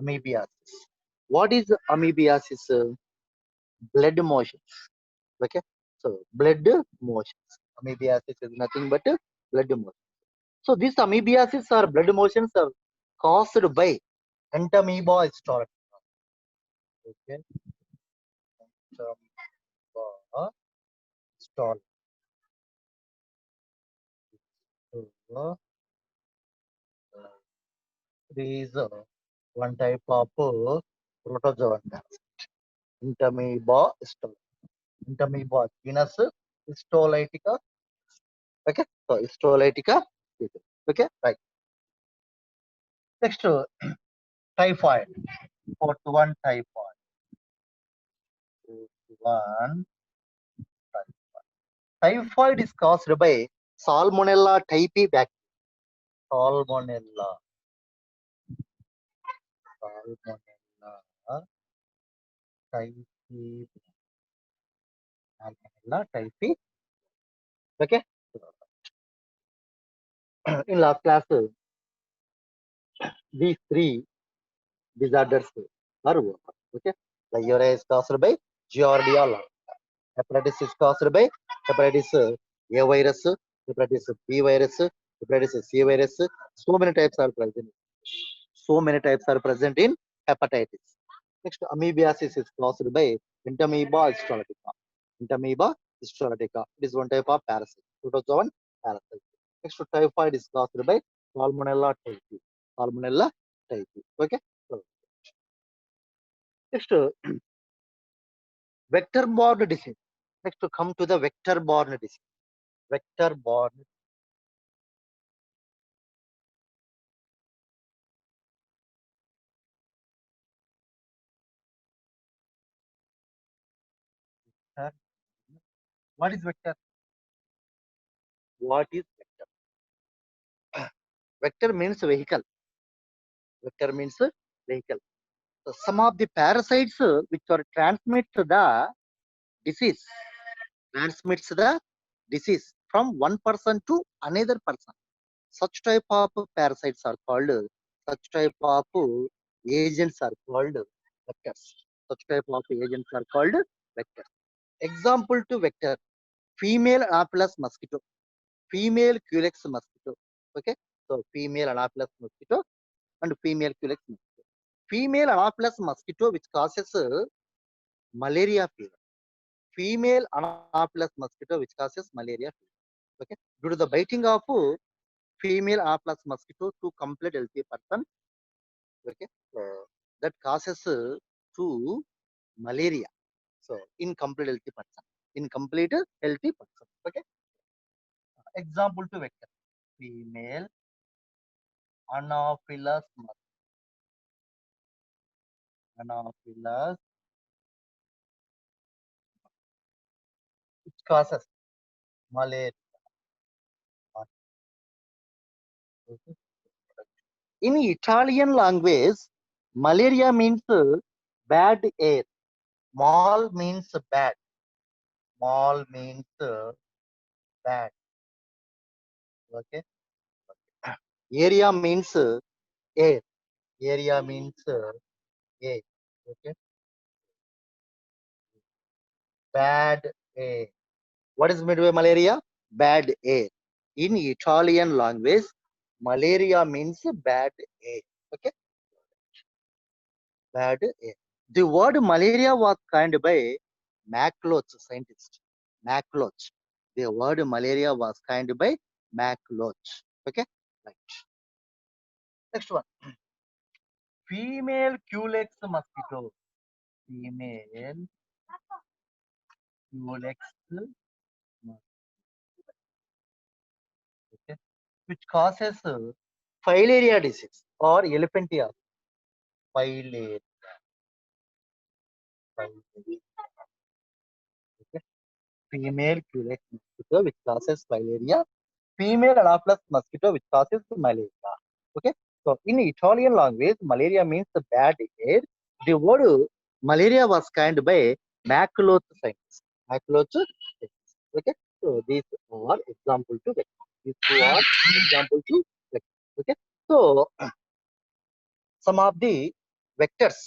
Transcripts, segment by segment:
Amoebiasis. What is amoebiasis? Blood motions. Okay, so blood motions. Amoebiasis is nothing but blood motion. So these amoebiasis or blood motions are caused by entamoeba history. Okay, entamoeba history. So, there is one type of protozoan entamoeba history. Entamoeba genus Histolytica. Okay, so Histolytica. Okay, right. Next, typhoid. Fourth one, typhoid. Fourth one, typhoid is caused by Salmonella typhi bacteria. Salmonella. Salmonella typhi. Salmonella typhi. Okay. In last class, these three disorders are over. Okay. Diarrhea is caused by Giardia lambda. Hepatitis is caused by hepatitis A virus, hepatitis B virus, hepatitis C virus. So many types are present. So many types are present in hepatitis. Next, amoebiasis is caused by Entamoeba histolytica. Entamoeba histolytica. It is one type of parasite. Protozoan parasite. Next, typhoid is caused by Salmonella typhi. Salmonella typhi. Okay. So, next, vector-borne disease. Next, to come to the vector-borne disease. Vector-borne. What is vector? What is vector? Vector means vehicle. Vector means vehicle. So some of the parasites which are disease, transmits the disease from one person to another person. Such type of parasites are called, such type of agents are called vectors. Such type of agents are called vectors. Example to vector, female Anopheles mosquito, female Culex mosquito. Okay, so female Anopheles mosquito and female Culex mosquito. Female Anopheles mosquito which causes malaria fever. Female Anopheles mosquito which causes malaria fever. Okay, due to the biting of female Anopheles mosquito to complete healthy person. Okay, that causes to malaria. So incomplete healthy person. Incomplete healthy person. Okay, example to vector, female Anopheles mosquito. Anopheles which causes malaria. Okay. In Italian language, malaria means bad air. Mal means bad. Mal means bad. Okay. Area means air. Area means air. Okay. Bad air. What is meant by malaria? Bad air. In Italian language, malaria means bad air. Okay. Bad air. The word malaria was coined by McLeod scientist. McLeod. The word malaria was coined by McLeod. Okay. Right. Next one. Female Culex mosquito. Female Culex mosquito. Okay. Which causes filaria disease or elephantia. Filaria. Filaria. Okay. Female Culex mosquito which causes filaria. Female Anopheles mosquito which causes malaria. Okay. So in Italian language, malaria means the bad air. The word malaria was coined by McLeod scientist. McLeod scientist. Okay. So these are example to vector. These two are example to vector. Okay. So some of the vectors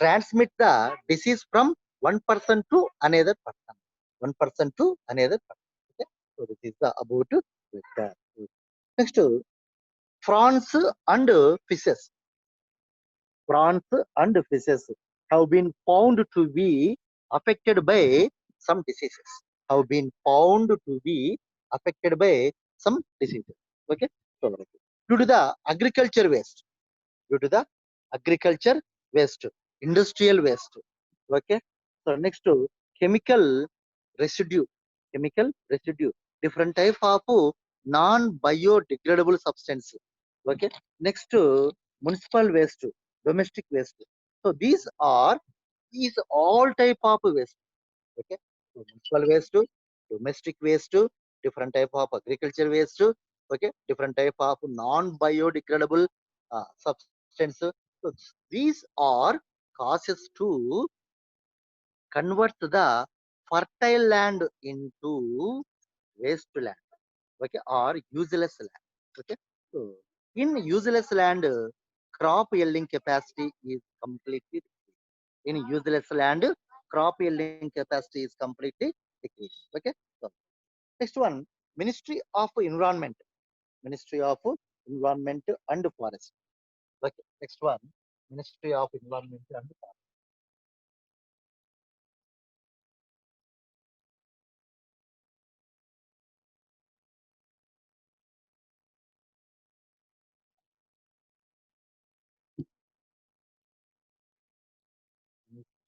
transmit the disease from one person to another person. One person to another person. Okay. So this is the about vector. Next, prawns and fishes. Prawns and fishes have been found to be affected by some diseases. Have been found to be affected by some diseases. Okay. So due to the agriculture waste, due to the agriculture waste, industrial waste. Okay. So next to chemical residue, chemical residue, different type of non-biodegradable substance. Okay. Next to municipal waste, domestic waste. So these all type of waste. Okay. So municipal waste, domestic waste, different type of agriculture waste. Okay. Different type of non-biodegradable substance. So these are causes to convert the fertile land into wasteland. Okay, or useless land. Okay, so in useless land, crop yielding capacity is completely decreased. In useless land, crop yielding capacity is completely decreased. Okay, so next one, Ministry of Environment, Ministry of Environment and Forest. Okay, next one, Ministry of Environment and Forest.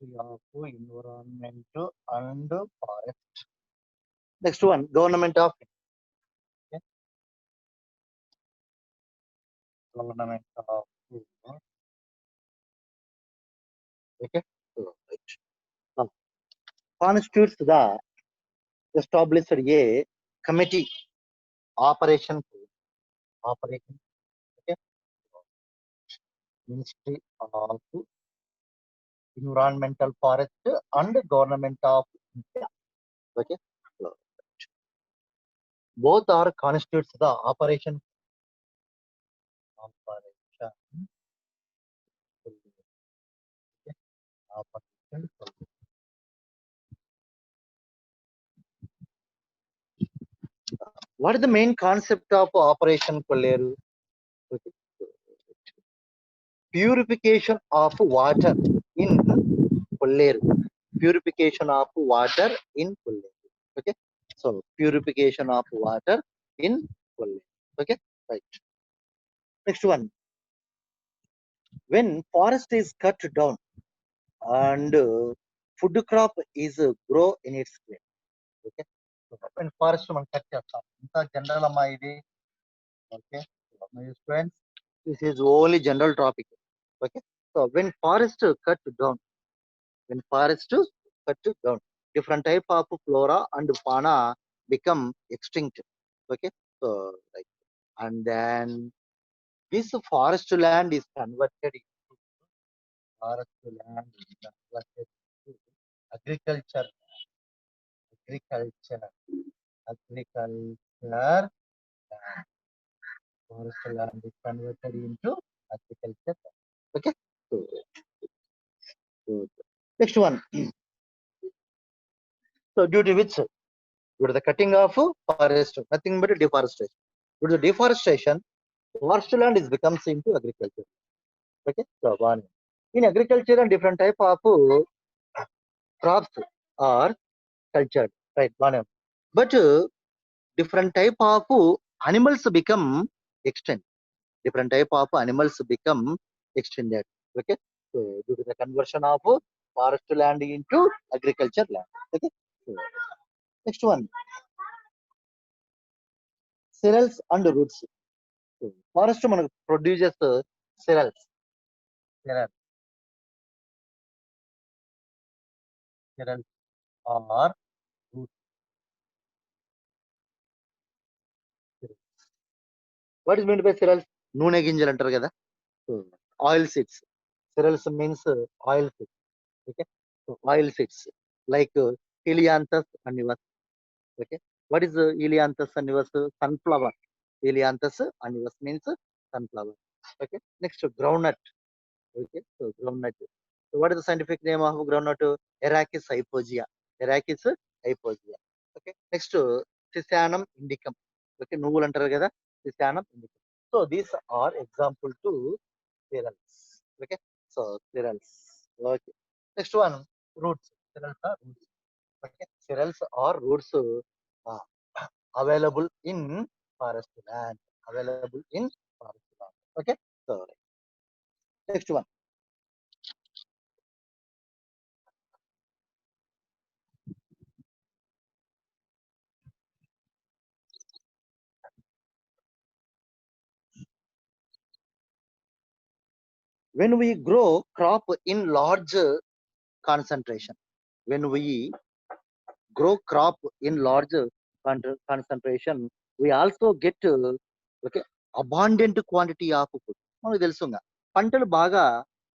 Ministry of Environment and Forest. Next one, Government of okay, Government of okay. So, right. Now, constitutes the established a committee operation operation okay. Ministry of Environmental Forest and Government of India. Okay. So, both are constitutes the operation okay, operation. What is the main concept of Operation Kolleru? Okay. Purification of water in Kolleru. Purification of water in Kolleru. Okay. So purification of water in Kolleru. Okay. Right. Next one. When forest is cut down and food crop is grow in its place. Okay. So when forest మనం cut చేస్తాం ఇంత general అమ్మా ఇది okay. So, my friends, this is only general topic. Okay. So when forest cut down, when forest cut down, different type of flora and fauna become extinct. Okay. So like and then this forest land is converted into forest land is converted to agriculture, agriculture, agriculture land. Forest land is converted into agriculture. Okay. So, so next one. So due to which, due to the cutting of forest, nothing but deforestation. Due to deforestation, forest land is becomes into agriculture. Okay. So one. In agriculture, and different type of crops are cultured. Right. One. But different type of animals become extinct. Different type of animals become extended. Okay. So due to the conversion of forest land into agriculture land. Okay. So, next one, cereals and roots. So, forest మనకు produces cereals, cereals, cereals or roots. What is meant by cereals? నూనె గింజలు అంటారు కదా. So, oil seeds. Cereals means oil seeds. Okay. So, oil seeds like Helianthus annivus. Okay. What is Helianthus annivus? Sunflower. Helianthus annivus means sunflower. Okay. Next, groundnut. Okay, so groundnut. So what is the scientific name of groundnut? Arachis hypogaea. Arachis hypogaea. Okay, next Cisanum indicum. Okay, నువ్వులు అంటారు కదా, Cisanum indicum. So these are example to cereals. Okay, so cereals. Okay, next one, roots. Cereals are roots. Okay, cereals are roots uh, available in forest land. Available in forest land. Okay, so next one. When we grow crop in large concentration, when we grow crop in large concentration, we also get okay, abundant quantity of food. మనకు తెలుసుగా పంటలు బాగా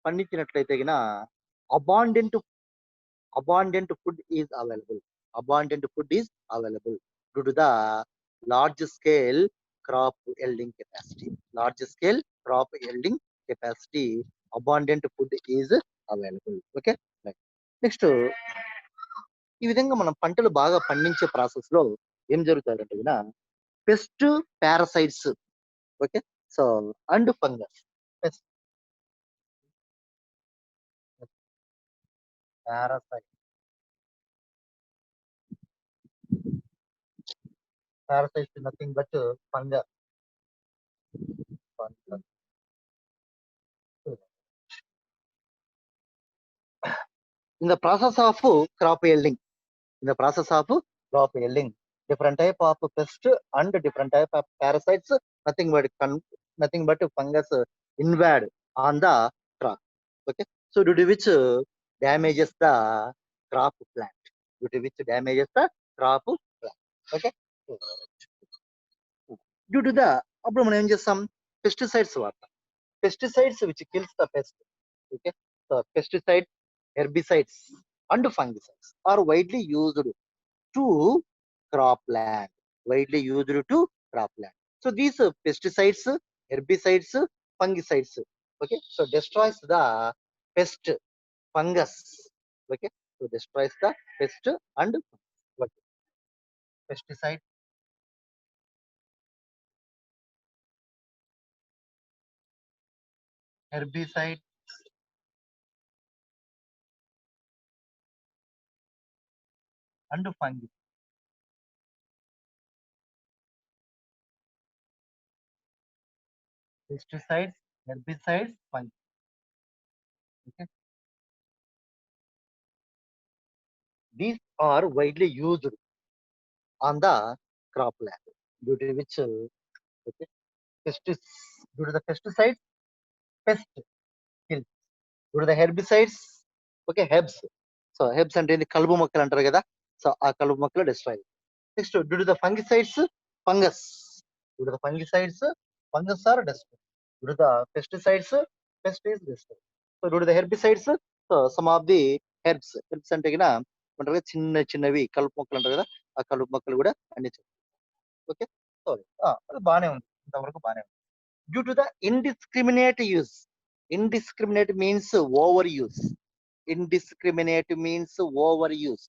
పండించినట్లయితే గిన abundant abundant food is available. Abundant food is available due to the large scale crop yielding capacity. Large scale crop yielding capacity, abundant food is available. Okay. Right. Next, ఈ విధంగా మనం పంటలు బాగా పండించే ప్రాసెస్ లో ఏం జరుగుతుందంటే గిన pest parasites, okay, so and fungus. Pest parasite, parasites nothing but fungus. In the process of crop yielding, in the process of crop yielding, different type of pest and different type of parasites, nothing but nothing but fungus invade on the crop. Okay, so due to which damages the crop plant, due to which damages the crop plant. Okay, due to the అప్పుడు మనం ఏం చేస్తాం, pesticides వాడతాం. Pesticides which kills the pest. Okay, so pesticides, herbicides and fungicides are widely used to cropland, widely used to cropland. So these pesticides, herbicides, fungicides, okay, so destroys the pest, fungus. Okay, so destroys the pest and what, pesticide, herbicide, and fungicide. Pesticides, herbicides, fungicides. Okay, these are widely used on the cropland, due to which okay, pestis, due to the pesticides, pest kills. Due to the herbicides, okay, herbs. So herbs అంటే ఏంది, కలుపు మొక్కలు అంటారు కదా, so ఆ కలుపు మొక్కలు destroy. Next, due to the fungicides, fungus. Due to the fungicides, fungus are destroyed. Due to the pesticides, pest is destroyed. So due to the herbicides, so some of the herbs, herbs అంటే గిన అంటారు కదా, చిన్న చిన్నవి కలుపు మొక్కలు అంటారు కదా, ఆ కలుపు మొక్కలు కూడా అన్ని. ఓకే, సారీ, అది బాగానే ఉంది, ఇంతవరకు బాగానే ఉంది. Due to the indiscriminate use, indiscriminate means overuse, indiscriminate means overuse.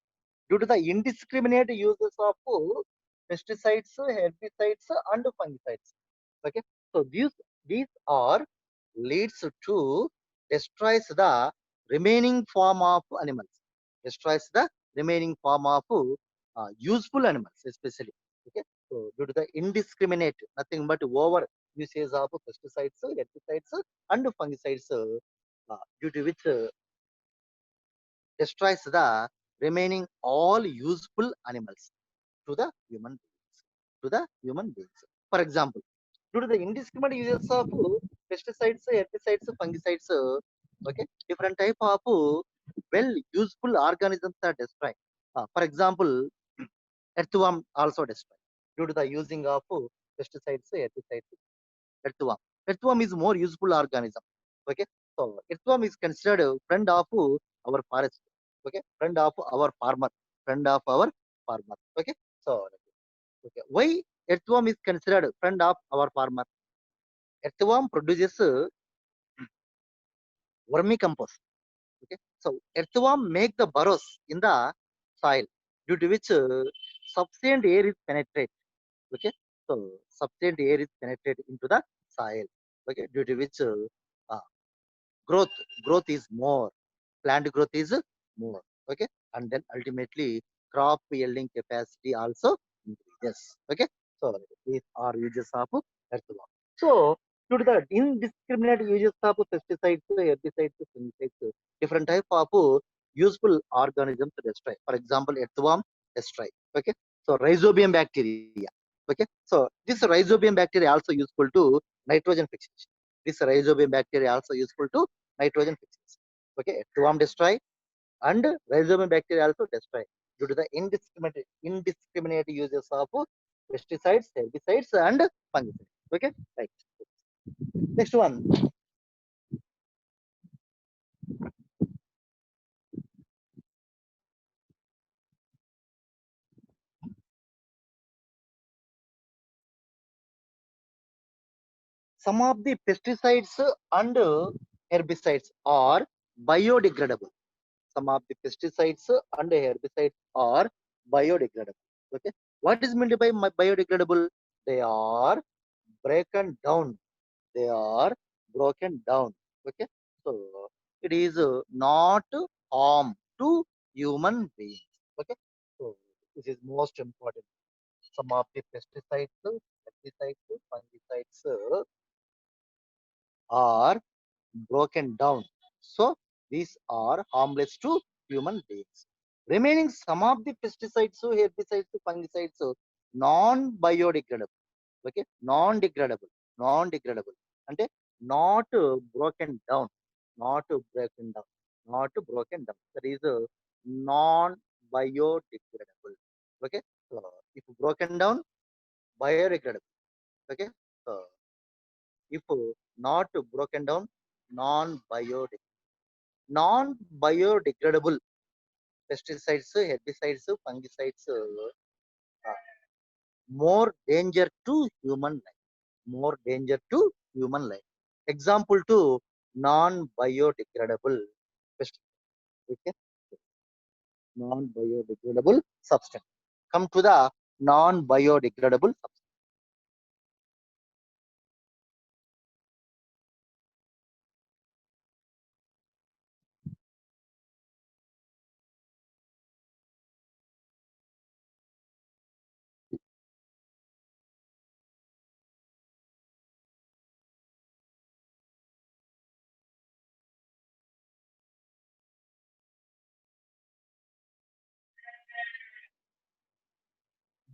Due to the indiscriminate uses of pesticides, herbicides and fungicides. Okay, so these are leads to destroys the remaining form of animals, destroys the remaining form of useful animals especially. Okay, so due to the indiscriminate, nothing but over usage of pesticides, herbicides and fungicides, due to which destroys the remaining all useful animals to the human beings, to the human beings. For example, due to the indiscriminate uses of pesticides, herbicides, fungicides, okay, different type of well useful organisms are destroyed. For example, earthworm also destroyed due to the using of pesticides, herbicides. Earthworm, earthworm is more useful organism. Okay, so earthworm is considered a friend of our forest. Okay, friend of our farmer, friend of our farmer. Okay, so okay, why earthworm is considered friend of our farmer? Earthworm produces vermicompost. Okay, so earthworm make the burrows in the soil, due to which sufficient air is penetrated. Okay, so sufficient air is penetrated into the soil. Okay, due to which uh, growth growth is more, plant growth is more. Okay, and then ultimately crop yielding capacity also increases. Okay, so these are uses of earthworm. So due to the indiscriminate uses of pesticides, herbicides, fungicides, different type of useful organisms destroy. For example, earthworm destroy. Okay, so rhizobium bacteria. Okay, so this rhizobium bacteria also useful to nitrogen fixation. This rhizobium bacteria also useful to nitrogen fixation. Okay, earthworm destroy and rhizobium bacteria also destroy due to the indiscriminate uses of pesticides, herbicides, and fungicides. Okay, right. Next one. Some of the pesticides and herbicides are biodegradable. Some of the pesticides and herbicides are biodegradable. Okay, what is meant by biodegradable? They are broken down. They are broken down. Okay, so it is not harm to human beings. Okay, so this is most important. Some of the pesticides, herbicides, fungicides are broken down. So these are harmless to human beings. Remaining some of the pesticides, herbicides, fungicides, non-biodegradable. Okay, non-degradable. అంటే not broken down, not broken down, not broken down. That is non-biodegradable. Okay, so if broken down, biodegradable. Okay, so if not broken down, non-biodegradable. Non-biodegradable pesticides, herbicides, fungicides, more danger to human life. More danger to human life. Example to non-biodegradable pesticide. Okay, non-biodegradable substance. Come to the non-biodegradable substance.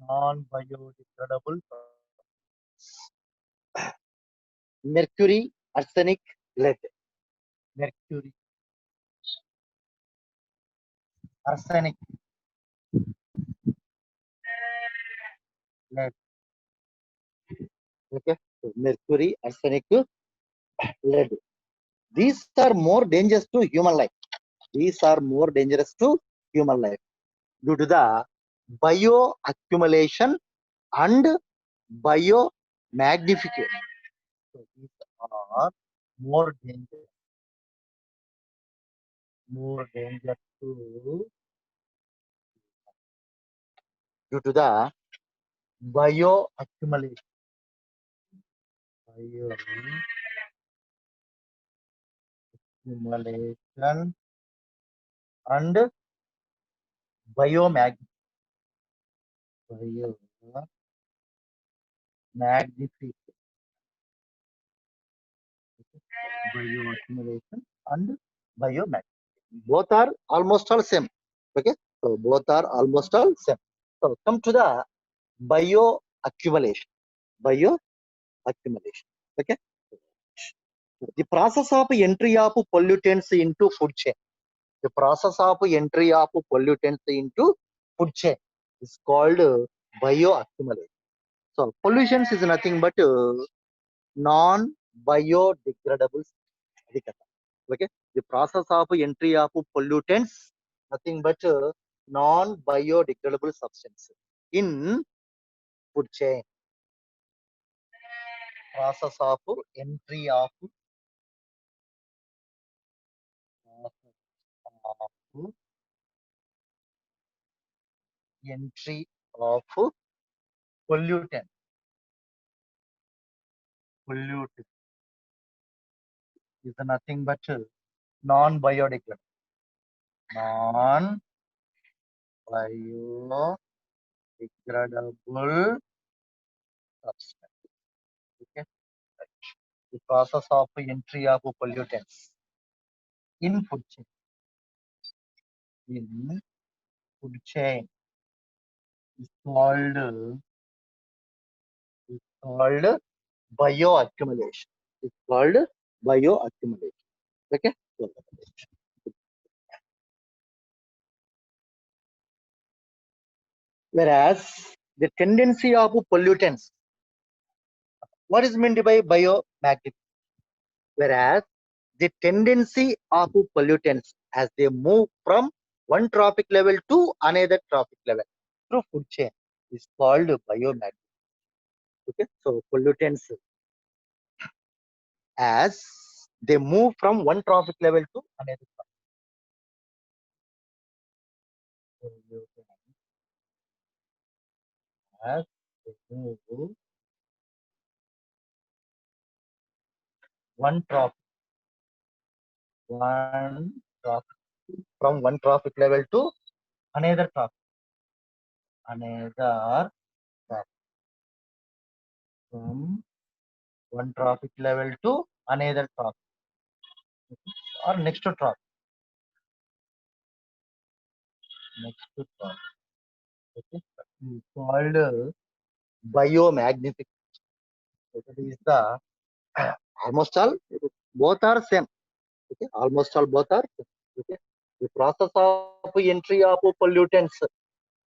Non-biodegradable. Mercury, arsenic, lead. Mercury, arsenic, lead. Okay, so mercury, arsenic, lead. These are more dangerous to human life. These are more dangerous to human life due to the bioaccumulation and biomagnification. So these are more danger, more danger to due to the bioaccumulation, bioaccumulation and biomag biomagnification, bioaccumulation and biomag. Both are almost all same. Okay, so both are almost all same. So come to the bioaccumulation. Bioaccumulation. Okay, the process of entry of pollutants into food chain. The process of entry of pollutants into food chain is called bioaccumulation. So pollutions is nothing but non-biodegradable. Okay, the process of entry of pollutants nothing but non-biodegradable substance in food chain. Process of entry of of entry of pollutant. Pollutant is nothing but non-biodegradable. Non-biodegradable substance. Okay. The process of entry of pollutants in food chain. In food chain is called bioaccumulation. It's called bioaccumulation. Okay. Whereas the tendency of pollutants, what is meant by biomagnetic? Whereas the tendency of pollutants as they move from one trophic level to another trophic level through food chain is called biomagnetic. Okay, so pollutants as they move from one trophic level to another trophic as they move one trophic, one trophic from one trophic level to another trophic, another trophic from one trophic level to another trophic or next to trophic, next to trophic. Okay, is called biomagnetic. It is the almost all both are same. Okay, almost all both are same. Okay, the process of entry of pollutants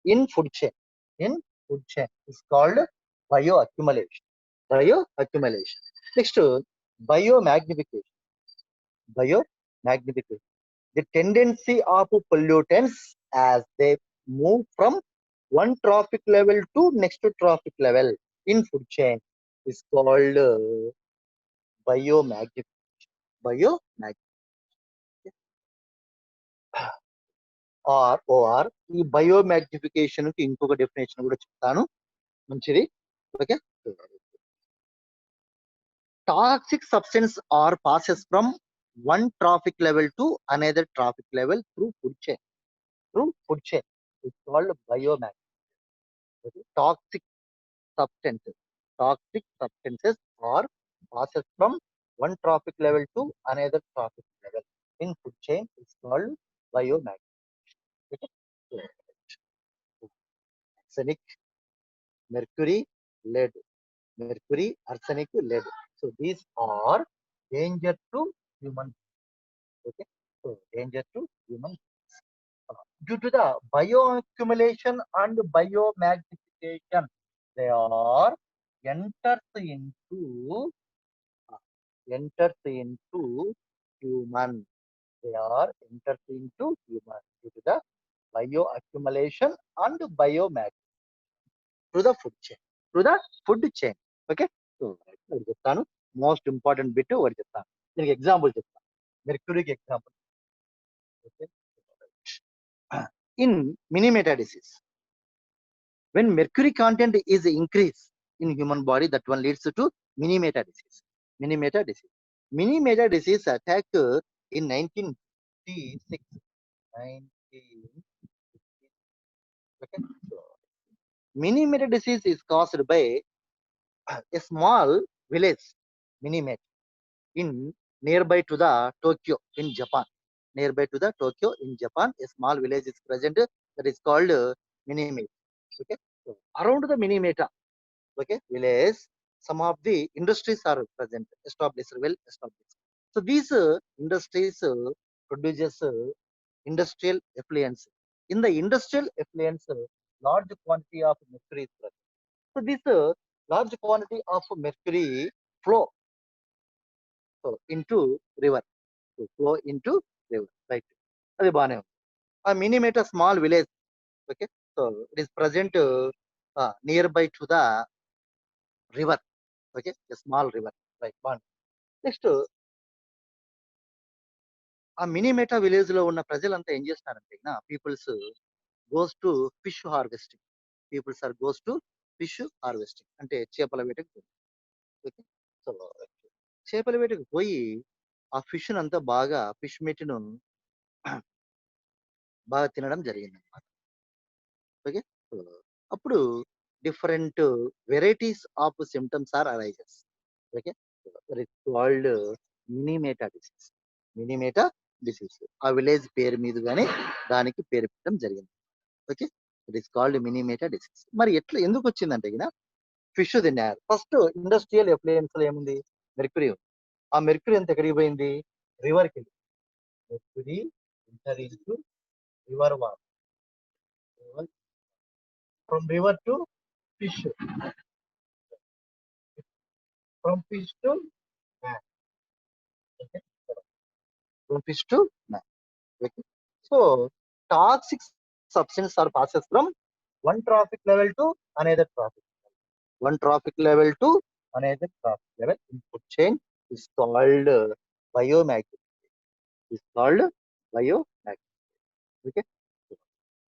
in food chain, in food chain is called bioaccumulation. Bioaccumulation. Next, biomagnification. Biomagnification. The tendency of pollutants as they move from one trophic level to next trophic level in food chain is called biomagnification. Biomagnification or ఈ biomagnification కి ఇంకొక definition కూడా చెప్తాను మంచిది okay toxic substance or passes from one trophic level to another trophic level through food chain. Through food chain. It's called biomag. Okay? Substances. Toxic substances or passes from one trophic level to another trophic level. In food chain, it's called biomag. Okay? So, arsenic, mercury, lead. Mercury, arsenic, lead. So these are danger to human. Okay. So danger to human. Due to the bioaccumulation and biomagnification, they are enters into uh, enters into human. They are enters into human due to the bioaccumulation and biomag through the food chain. Through the food chain. Okay. So ఒకటి చెప్తాను most important bit ఒకటి చెప్తాను దీనికి example చెప్తాను మెర్క్యూరీకి example okay in minimator disease when mercury content is increased in human body that one leads to minimator disease minimator disease minimator disease attack in 1956 19 okay so minimator disease is caused by a small village minimator in nearby to the Tokyo in Japan. Nearby to the Tokyo in Japan, a small village is present that is called Minimata. Okay, so around the Minimata, okay, village, some of the industries are present, established, well established. So these industries produces industrial effluents. In the industrial effluents, large quantity of mercury is present. So this large quantity of mercury flow into river. To flow into river, right? అది బాగానే ఉంది ఆ Minamata small village okay so it is present near by to the river okay small river right బాగుంది next ఆ Minamata village లో ఉన్న ప్రజలంతా ఏం చేస్తారంటే peoples goes to fish harvesting. Peoples are goes to fish harvesting అంటే చేపల వేటకు పోయి. ఓకే. సో చేపల వేటకు పోయి ఆ ఫిష్ అంతా బాగా ఫిష్ మీట్ ను బాగా తినడం జరిగిందన్నమాట. ఓకే. సో అప్పుడు different varieties of symptoms are arises. Okay. Called Minamata disease. Minamata disease ఆ విలేజ్ పేరు మీదుగానే దానికి పేరు పెట్టడం జరిగింది. Okay. It is called Minamata disease. మరి ఎట్లా ఎందుకు వచ్చిందంటే ఫిష్ తిన్నారు. ఫస్ట్ ఇండస్ట్రియల్ ఎఫ్లుయెన్స్ లో ఏముంది? మెర్క్యూరీ ఉంది. ఆ మెర్క్యూరీ ఎంత ఎక్కడికి పోయింది? రివర్ కి. Mercury enter into river water. From river to fish, from fish to man. Okay. From fish to man. Okay. So toxic substance are passes from one trophic level to another trophic. One trophic level to another trophic level. Input chain is called biomagnetic. Is called biomagnetic. Okay.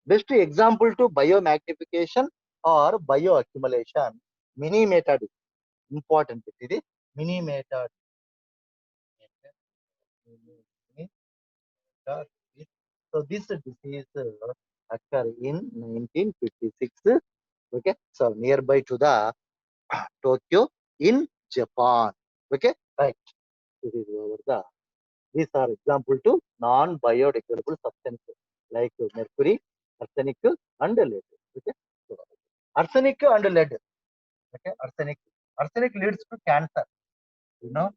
Best example to biomagnification or bioaccumulation. Mini meta important. It is mini meta. So this disease occur in 1956. Okay. So nearby to the Tokyo in Japan. Okay. Right. This is over the. These are example to non-biodegradable substances like mercury, arsenic, and lead. Okay. So, arsenic and lead. Okay. Arsenic. Arsenic leads to cancer. You know.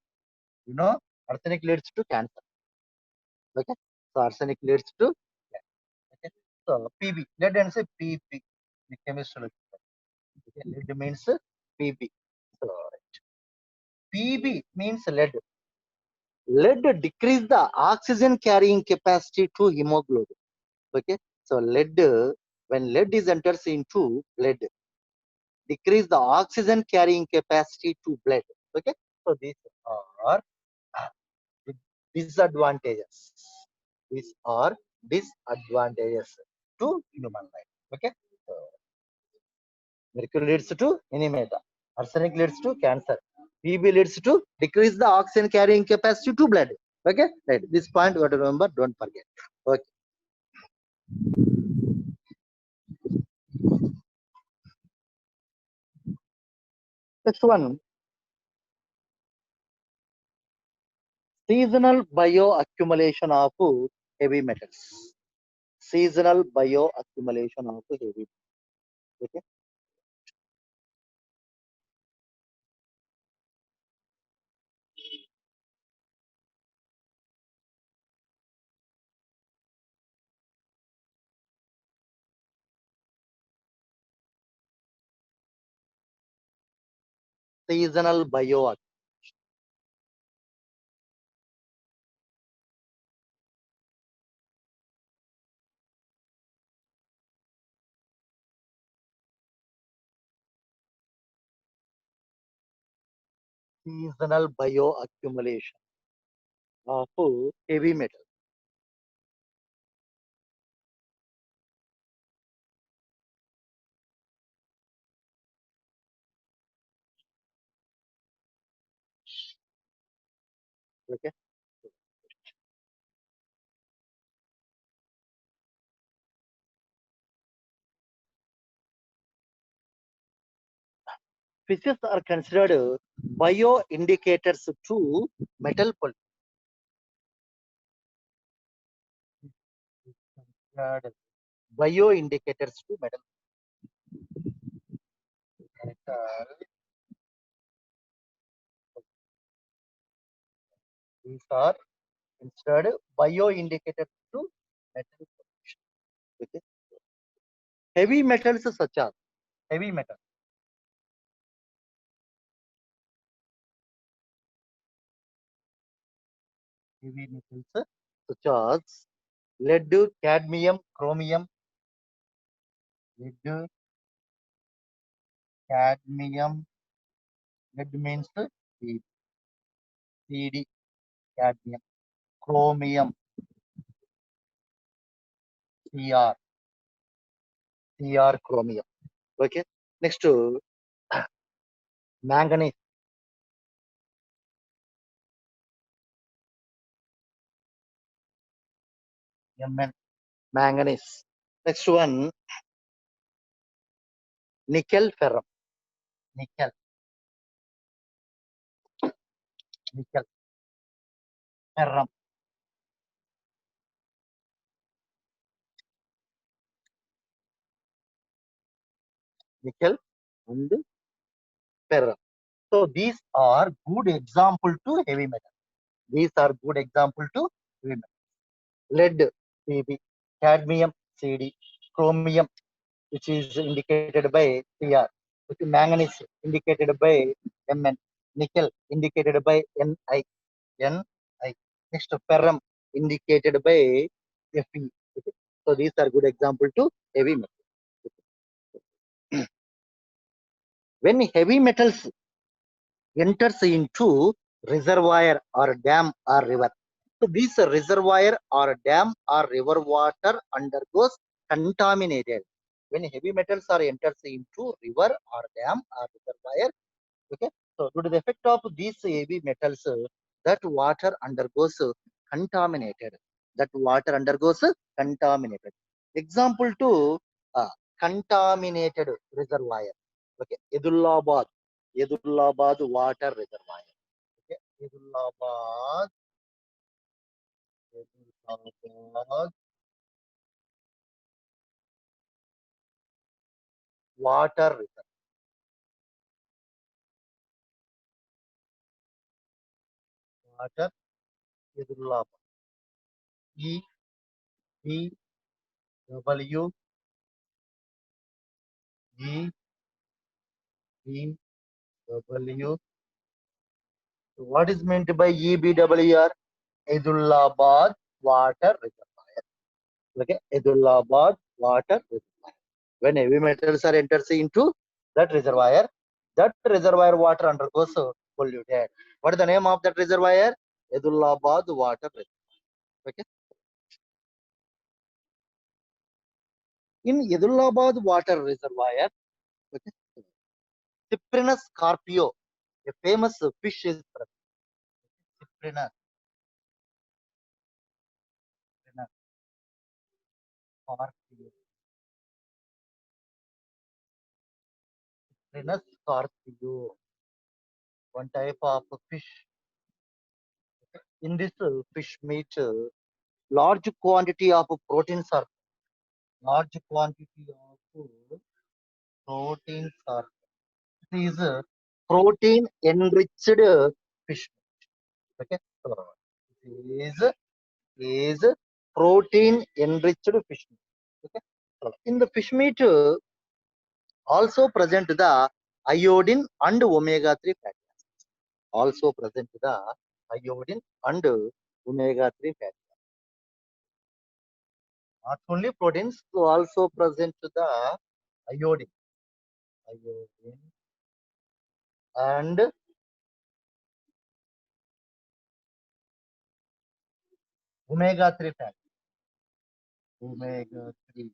You know. Arsenic leads to cancer. Okay. So arsenic leads to. Okay. So PB. Lead and say PB. The chemistry. Okay. Lead means PB. So PB means lead. Lead decrease the oxygen carrying capacity to hemoglobin. Okay. So lead, when lead is enters into blood, decrease the oxygen carrying capacity to blood. Okay. So these are the disadvantages. These are disadvantages to human life. Okay. So mercury leads to anemia. Arsenic leads to cancer. PB leads to decrease the oxygen carrying capacity to blood. Okay. Right. This point you have to remember. Don't forget. Okay. Next one, seasonal bioaccumulation of heavy metals. Seasonal bioaccumulation of heavy. Okay. Seasonal bio. Seasonal bioaccumulation of heavy metal. Okay. Fishes are considered bio indicators to metal pollution. Bio indicators to metal. These are considered bio indicators to metal pollution. Okay. Heavy metals such as heavy metal. Heavy metals such as lead, cadmium, chromium, lead, cadmium, lead means CD, cadmium, chromium. Cr, Cr chromium. Okay. Next, manganese. Mn, manganese. Next one, nickel ferrum. Nickel, nickel ferrum. Nickel and ferrum. So these are good example to heavy metal. These are good example to heavy metal. Lead, Pb, cadmium, Cd, chromium, which is indicated by Cr, manganese indicated by Mn, nickel indicated by Ni, Ni. Next, ferrum indicated by Fe. Okay. So these are good example to heavy metal. When heavy metals enters into reservoir or dam or river, so this reservoir or dam or river water undergoes contaminated. When heavy metals are enters into river or dam or reservoir, okay, so due to the effect of these heavy metals, that water undergoes contaminated. That water undergoes contaminated. Example to uh, contaminated reservoir. Okay, Edullabad water reservoir. Okay, Edullabad water reservoir. Water Edullabad. E E W E E W. So what is meant by EBWR? Edullabad water reservoir. Okay, Edullabad water reservoir. When heavy metals are enters into that reservoir water undergoes polluted. What is the name of that reservoir? Edullabad water reservoir. Okay. In Edullabad water reservoir, okay, Cyprinus scorpio, a famous fish is present. Cyprinus, Cyprinus scorpio, Cyprinus scorpio, one type of fish. In this fish meat, large quantity of proteins are large quantity of proteins are it is protein enriched fish meat. Okay, so it is protein enriched fish meat. Okay, so in the fish meat also present the iodine and omega 3 fatty acids. Also present the iodine and omega 3 fatty acids. Not only proteins, so also present the iodine, iodine and omega 3 fatty, omega 3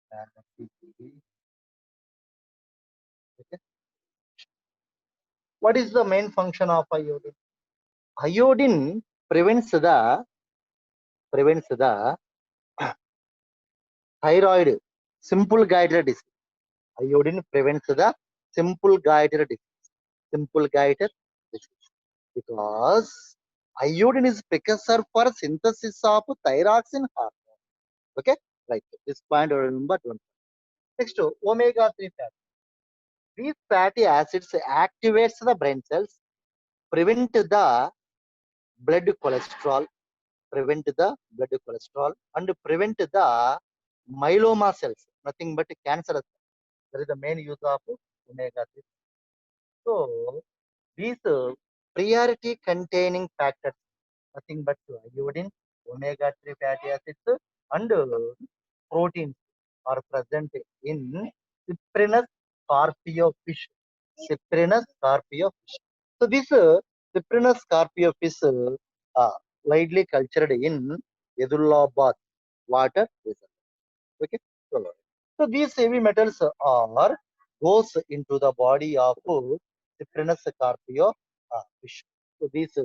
fatty acids. Okay. What is the main function of iodine? Iodine prevents the thyroid simple goiter disease. Iodine prevents the simple goiter disease. Simple goiter disease because iodine is precursor for synthesis of thyroxine hormone. Okay, right. This point remember. Next, omega 3 fatty. These fatty acids activates the brain cells, prevent the blood cholesterol, and prevent the myeloma cells. Nothing but cancerous. That is the main use of omega 3. So these priority containing factors, nothing but iodine, omega 3 fatty acids, and proteins are present in Cyprinus scorpio fish. Cyprinus scorpio fish. So this Cyprinus scorpio fish widely cultured in Edullabad. water reservoir. Okay. So these heavy metals are goes into the body of Cyprinus carpio fish. So these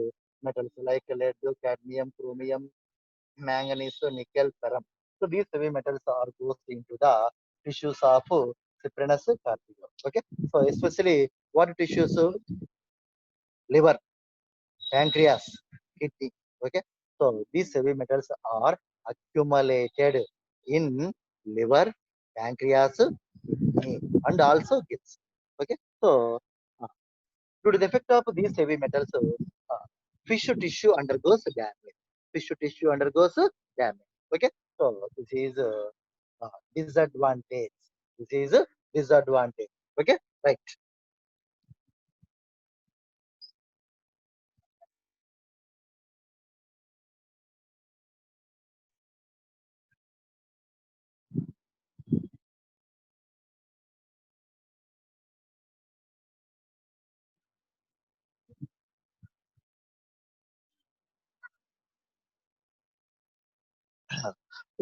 metals like lead, cadmium, chromium, manganese, nickel, ferrum. So these heavy metals are goes into the tissues of Cyprinus carpio. Okay. So especially what tissues? Liver, pancreas, kidney. Okay. So these heavy metals are accumulated in liver, pancreas, kidney, and also gills. Okay. So uh, due to the effect of these heavy metals, fish tissue undergoes damage. Fish tissue undergoes damage. Okay. So this is disadvantage. This is a disadvantage. Okay. Right.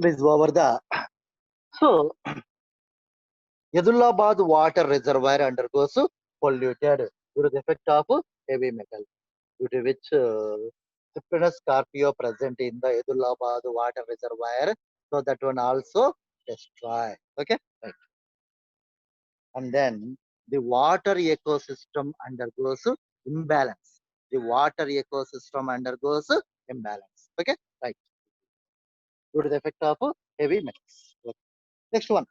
This is over the so Yadullabad water reservoir undergoes polluted due to the effect of heavy metal, due to which Cyprinus scarpio present in the Yadullabad water reservoir, so that one also destroy. Okay, right. And then the water ecosystem undergoes imbalance. The water ecosystem undergoes imbalance. Okay, right. Due to the effect of heavy metals. Okay. Next one,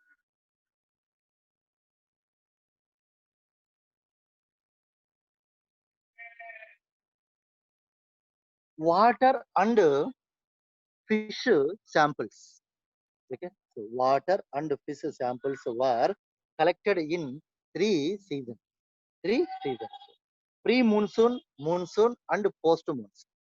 water and fish samples. Okay, so water and fish samples were collected in three seasons. Three seasons: pre-monsoon, monsoon, and post-monsoon.